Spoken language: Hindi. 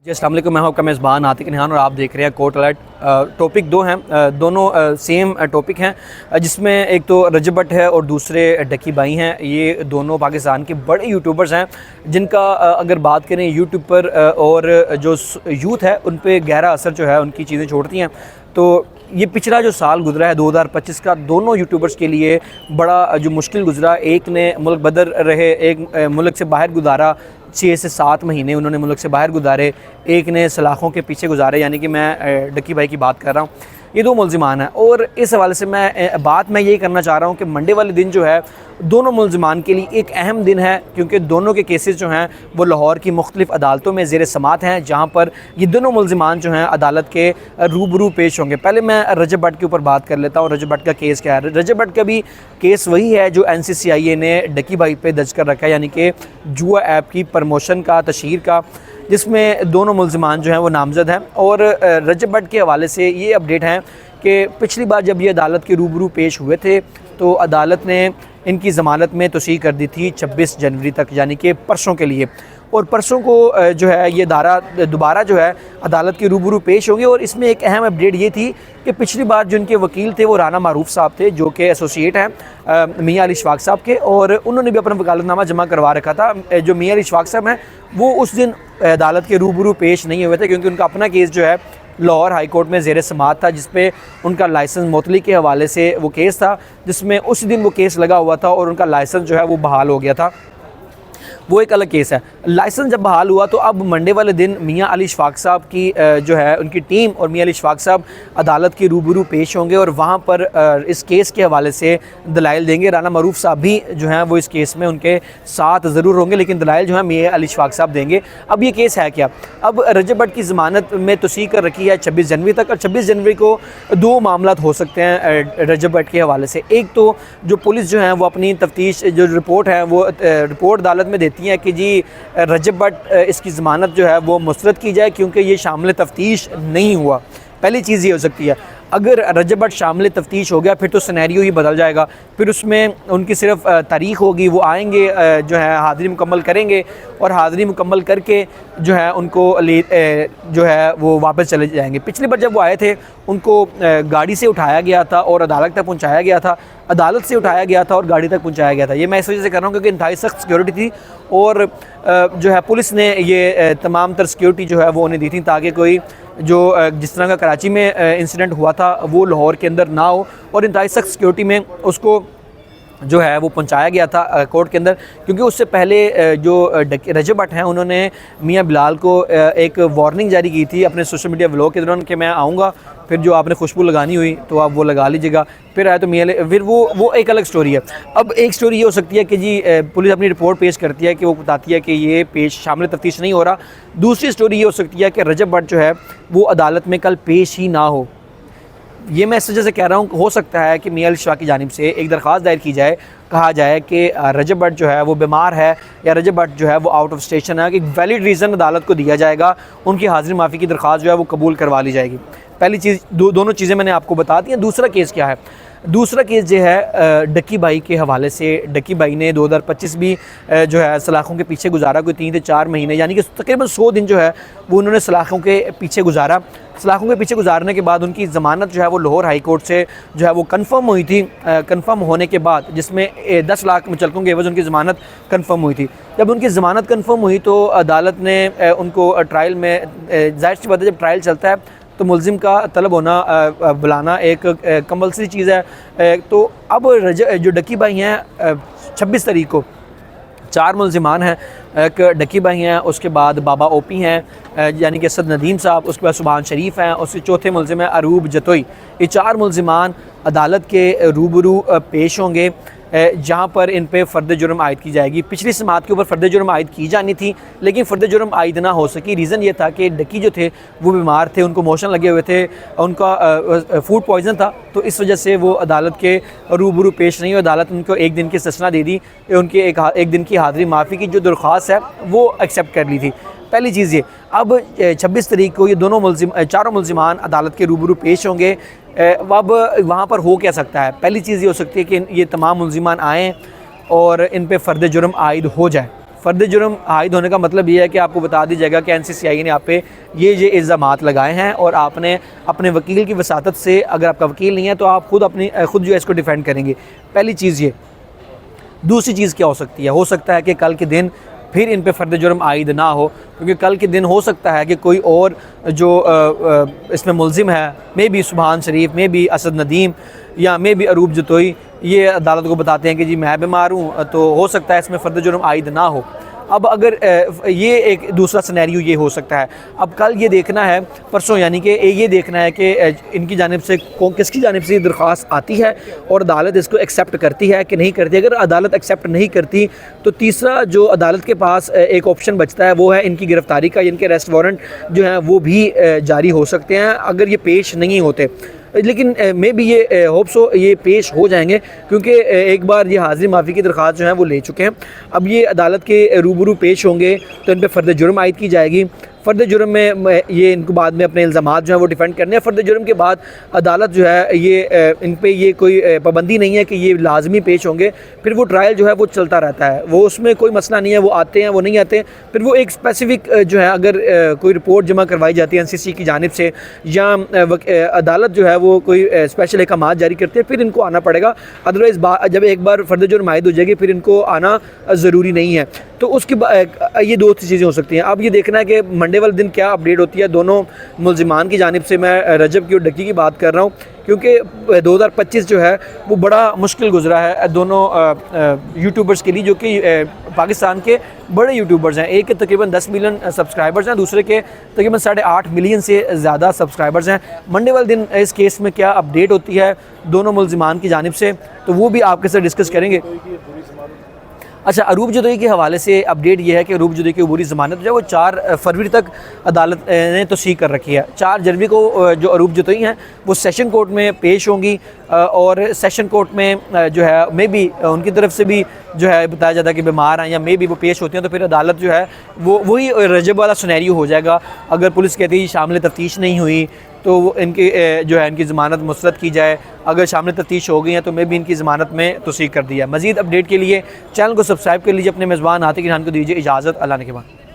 जी अस्सलाम वालेकुम, मैं हूं आपका मेज़बान आतिक निहान और आप देख रहे हैं कोर्ट अलर्ट। टॉपिक दो हैं, दोनों सेम टॉपिक हैं, जिसमें एक तो रजब भट्ट है और दूसरे डक्की भाई हैं। ये दोनों पाकिस्तान के बड़े यूट्यूबर्स हैं जिनका अगर बात करें यूट्यूब पर और जो यूथ है उन पे गहरा असर जो है उनकी चीज़ें छोड़ती हैं। तो ये पिछला जो साल गुजरा है 2025 का, दोनों यूट्यूबर्स के लिए बड़ा जो मुश्किल गुजरा। एक ने मुल्क बदर रहे, एक मुल्क से बाहर गुजारा, 6 से 7 महीने उन्होंने मुल्क से बाहर गुजारे। एक ने सलाखों के पीछे गुजारे, यानी कि मैं डक्की भाई की बात कर रहा हूँ। ये दो मुलजिमान हैं और इस हवाले से मैं यही करना चाह रहा हूँ कि मंडे वाले दिन जो है दोनों मुलजिमान के लिए एक अहम दिन है, क्योंकि दोनों के केसेस जो हैं वो लाहौर की मुख्तलिफ़ अदालतों में ज़ेर समात हैं, जहाँ पर ये दोनों मुलजिमान जो हैं अदालत के रूबरू पेश होंगे। पहले मैं रजब भट्ट के ऊपर बात कर लेता हूँ। रजब भट्ट का केस क्या है? रजब भट्ट का भी केस वही है जो NCCIA ने डक्की भाई पे दर्ज कर रखा है, यानी कि जुआ ऐप की प्रमोशन का, तशहीर का, जिसमें दोनों मुलजिमान जो हैं वो नामज़द हैं। और रजब भट्ट के हवाले से ये अपडेट हैं कि पिछली बार जब ये अदालत के रूबरू पेश हुए थे तो अदालत ने इनकी ज़मानत में तोसीह कर दी थी 26 जनवरी तक, यानी कि परसों के लिए। और परसों को जो है ये दारा दोबारा जो है अदालत के रूबरू पेश होंगे। और इसमें एक अहम अपडेट ये थी कि पिछली बार जो इनके वकील थे वो राना मारूफ साहब थे, जो कि एसोसिएट हैं मियाँ अली इशफाक साहब के, और उन्होंने भी अपना वकालतनामा जमा करवा रखा था। जो मियाँ अली इशफाक साहब हैं वो उस दिन अदालत के रूबरू पेश नहीं हुए थे, क्योंकि उनका अपना केस जो है लाहौर हाई कोर्ट में ज़ेर समात था, जिसपे उनका लाइसेंस मुअत्तली के हवाले से वो केस था, जिसमें उस दिन वो केस लगा हुआ था और उनका लाइसेंस जो है वो बहाल हो गया था। वो एक अलग केस है। लाइसेंस जब बहाल हुआ तो अब मंडे वाले दिन मियाँ अली इशफाक साहब की जो है उनकी टीम और मियाँ अली इशफाक साहब अदालत के रूबरू पेश होंगे और वहाँ पर इस केस के हवाले से दलाइल देंगे। राना मरूफ साहब भी जो हैं वो इस केस में उनके साथ ज़रूर होंगे, लेकिन दलाइल जो है मियाँ अली इशफाक साहब देंगे। अब ये केस है क्या? अब रजब भट्ट की ज़मानत में तोसीह कर रखी है 26 जनवरी तक, और 26 जनवरी को दो मामलात हो सकते हैं रजब भट्ट के हवाले से। एक तो जो पुलिस जो है वो अपनी तफ्तीश जो रिपोर्ट है वो रिपोर्ट अदालत में देती है कि जी रजब भट्ट इसकी ज़मानत जो है वो मुस्तरद की जाए, क्योंकि ये शामिल तफ्तीश नहीं हुआ। पहली चीज़ ये हो सकती है। अगर रजब भट्ट शामिल तफ्तीश हो गया फिर तो सिनेरियो ही बदल जाएगा। फिर उसमें उनकी सिर्फ तारीख़ होगी, वो आएंगे जो है हाज़िरी मुकम्मल करेंगे और हाज़िरी मुकम्मल करके जो है उनको जो है वो वापस चले जाएंगे। पिछली बार जब वो आए थे उनको गाड़ी से उठाया गया था और अदालत तक पहुंचाया गया था, अदालत से उठाया गया था और गाड़ी तक पहुंचाया गया था। ये मैं इस वजह से कर रहा हूँ क्योंकि इंतहाई सख्त सिक्योरिटी थी और जो है पुलिस ने ये तमाम तर सिक्योरिटी जो है वो उन्हें दी थी, ताकि कोई जो जिस तरह का कराची में इंसिडेंट हुआ था वो लाहौर के अंदर ना हो। और इंतहाई सख्त सिक्योरिटी में उसको जो है वो पहुंचाया गया था कोर्ट के अंदर, क्योंकि उससे पहले जो रजब भट्ट हैं उन्होंने मियाँ बिलाल को एक वार्निंग जारी की थी अपने सोशल मीडिया व्लॉग के दौरान कि मैं आऊँगा, फिर जो आपने खुशबू लगानी हुई तो आप वो लगा लीजिएगा। फिर आए तो मियाँ, फिर वो एक अलग स्टोरी है। अब एक स्टोरी ये हो सकती है कि जी पुलिस अपनी रिपोर्ट पेश करती है कि वो बताती है कि ये पेश शामिल तफ्तीश नहीं हो रहा। दूसरी स्टोरी ये हो सकती है कि रजब भट्ट जो है वो अदालत में कल पेश ही ना हो। ये मैं इस वजह से कह रहा हूँ, हो सकता है कि मियाँ अली इशफाक की जानिब से एक दरख्वास्त दायर की जाए, कहा जाए कि रजब भट्ट जो है वो बीमार है या रजब भट्ट जो है वो आउट ऑफ स्टेशन है, कि एक वैलिड रीज़न अदालत को दिया जाएगा, उनकी हाज़िरी माफ़ी की दरख्वास्त जो है वो कबूल करवा ली जाएगी। पहली चीज़, दोनों चीज़ें मैंने आपको बता दी हैं। दूसरा केस क्या है? दूसरा केस जो है डक्की भाई के हवाले से। डक्की भाई ने 2025 भी जो है सलाखों के पीछे गुजारा, कोई 3 से 4 महीने, यानी कि तकरीबन 100 दिन जो है वो उन्होंने सलाखों के पीछे गुजारा। सलाखों के पीछे गुजारने के बाद उनकी ज़मानत जो है वो लाहौर हाई कोर्ट से जो है वो कन्फर्म हुई थी। कन्फर्म होने के बाद जिसमें 10 लाख मुचलकों के एवज़ उनकी ज़मानत कन्फर्म हुई थी। जब उनकी ज़मानत कन्फर्म हुई तो अदालत ने उनको ट्रायल में, ज़ाहिर सी बात है जब ट्रायल चलता है तो मुल्ज़िम का तलब होना बुलाना एक कंपल्सरी चीज़ है। तो अब जो डक्की भाई हैं 26 तारीख को 4 मुल्ज़िमान हैं। एक डक्की भाई हैं, उसके बाद बाबा ओपी हैं यानी कि असद नदीम साहब, उसके बाद सुभान शरीफ हैं, उसके चौथे मुल्ज़िम हैं अरूब जतोई। ये 4 मुल्ज़िमान अदालत के रूबरू पेश होंगे, जहाँ पर इन पे फ़र्द जुर्म आयद की जाएगी। पिछली समात के ऊपर फ़र्द जुर्म आयद की जानी थी, लेकिन फ़र्द जुर्म आयद ना हो सकी। रीज़न ये था कि डक्की जो थे वो बीमार थे, उनको मोशन लगे हुए थे, उनका फूड पॉइज़न था, तो इस वजह से वो अदालत के रूबरू पेश नहीं हुए। अदालत उनको 1 दिन की सस्ना दे दी, उनकी एक दिन की हाज़िरी माफ़ी की जो दरख्वास्त है वो एक्सेप्ट कर ली थी। पहली चीज़ ये। अब 26 तारीख को ये दोनों चारों मुल्ज़िमान अदालत के रूबरू पेश होंगे। अब वहाँ पर हो क्या सकता है? पहली चीज़ ये हो सकती है कि ये तमाम मुल्ज़िमान आएँ और इन पे फ़र्द जुर्म आयद हो जाए। फ़र्द जुर्म आयद होने का मतलब ये है कि आपको बता दी जाएगा कि NCCI ने आप पे ये इल्ज़ामात लगाए हैं और आपने अपने वकील की वसातत से, अगर आपका वकील नहीं है तो आप खुद जो है इसको डिफेंड करेंगे। पहली चीज़ ये। दूसरी चीज़ क्या हो सकता है कि कल के दिन फिर इन पे फ़र्द जुर्म आयद ना हो, क्योंकि कल के दिन हो सकता है कि कोई और जो इसमें मुलजिम है, मे बी सुभान शरीफ, मे बी असद नदीम या मे बी अरूब जतोई, ये अदालत को बताते हैं कि जी मैं बीमार हूँ, तो हो सकता है इसमें फ़र्द जुर्म आयद ना हो। अब अगर ये एक दूसरा सिनेरियो ये हो सकता है। अब कल ये देखना है, परसों यानी कि ये देखना है कि इनकी जानिब से किसकी जानिब से दरख्वास्त आती है और अदालत इसको एक्सेप्ट करती है कि नहीं करती। अगर अदालत एक्सेप्ट नहीं करती तो तीसरा जो अदालत के पास एक ऑप्शन बचता है वो है इनकी गिरफ़्तारी का, इनके अरेस्ट वारंट जो है वो भी जारी हो सकते हैं अगर ये पेश नहीं होते। लेकिन मे बी ये होप सो ये पेश हो जाएंगे, क्योंकि एक बार ये हाज़िरी माफ़ी की दरख्वास्त जो है वो ले चुके हैं। अब ये अदालत के रूबरू पेश होंगे तो इन पर फ़र्द जुर्म आयद की जाएगी। फ़र्द जुर्म में ये इनको बाद में अपने इल्ज़ामात जो है वो डिफेंड करने हैं। फ़र्द जुर्म के बाद अदालत जो है ये इन पे ये कोई पाबंदी नहीं है कि ये लाजमी पेश होंगे, फिर वो ट्रायल जो है वो चलता रहता है, वो उसमें कोई मसला नहीं है, वो आते हैं वो नहीं आते। फिर वो एक स्पेसिफ़िक जो है अगर कोई रिपोर्ट जमा करवाई जाती है NCC की जानिब से या अदालत जो है वो कोई स्पेशल अहकामात जारी करते हैं, फिर इनको आना पड़ेगा। अदरवाइज़ जब एक बार फ़र्द जुर्म आयद हो जाएगी फिर इनको आना ज़रूरी नहीं है। तो उसकी ये दो चीज़ें हो सकती हैं। अब ये देखना है कि मंडे वाले दिन क्या अपडेट होती है दोनों मुल्ज़िमान की जानिब से। मैं रजब की और डक्की की बात कर रहा हूँ, क्योंकि 2025 जो है वो बड़ा मुश्किल गुजरा है दोनों यूट्यूबर्स के लिए, जो कि पाकिस्तान के बड़े यूट्यूबर्स हैं। एक के तकरीबन 10 मिलियन सब्सक्राइबर्स हैं, दूसरे के तकरीबन 8.5 मिलियन से ज़्यादा सब्सक्राइबर्स हैं। मंडे वाले दिन इस केस में क्या अपडेट होती है दोनों मुल्ज़िमान की जानिब से, तो वो भी आपके साथ डिस्कस करेंगे। अच्छा, अरूब जदोई के हवाले से अपडेट ये है कि अरूब जदोई की अबूरी ज़मानत जो है वो 4 फरवरी तक अदालत ने तौसीक़ कर रखी है। 4 जनवरी को जो अरूब जदोई हैं वो सेशन कोर्ट में पेश होंगी और सेशन कोर्ट में जो है मे बी उनकी तरफ से भी जो है बताया जाता है कि बीमार हैं या मे बी वो पेश होती हैं, तो फिर अदालत जो है वो वही रजब वाला सिनेरियो हो जाएगा। अगर पुलिस कहती है शामिल तफ्तीश नहीं हुई तो वो इनकी जो है इनकी ज़मानत मुस्तरद की जाए, अगर शामिल तफ्तीश हो गई हैं तो मैं भी इनकी ज़मानत में तौसीक़ कर दिया। मज़ीद अपडेट के लिए चैनल को सब्सक्राइब कर लीजिए। अपने मेज़बान आतिक रिहान को दीजिए इजाज़त। अल्लाह ने के बाद।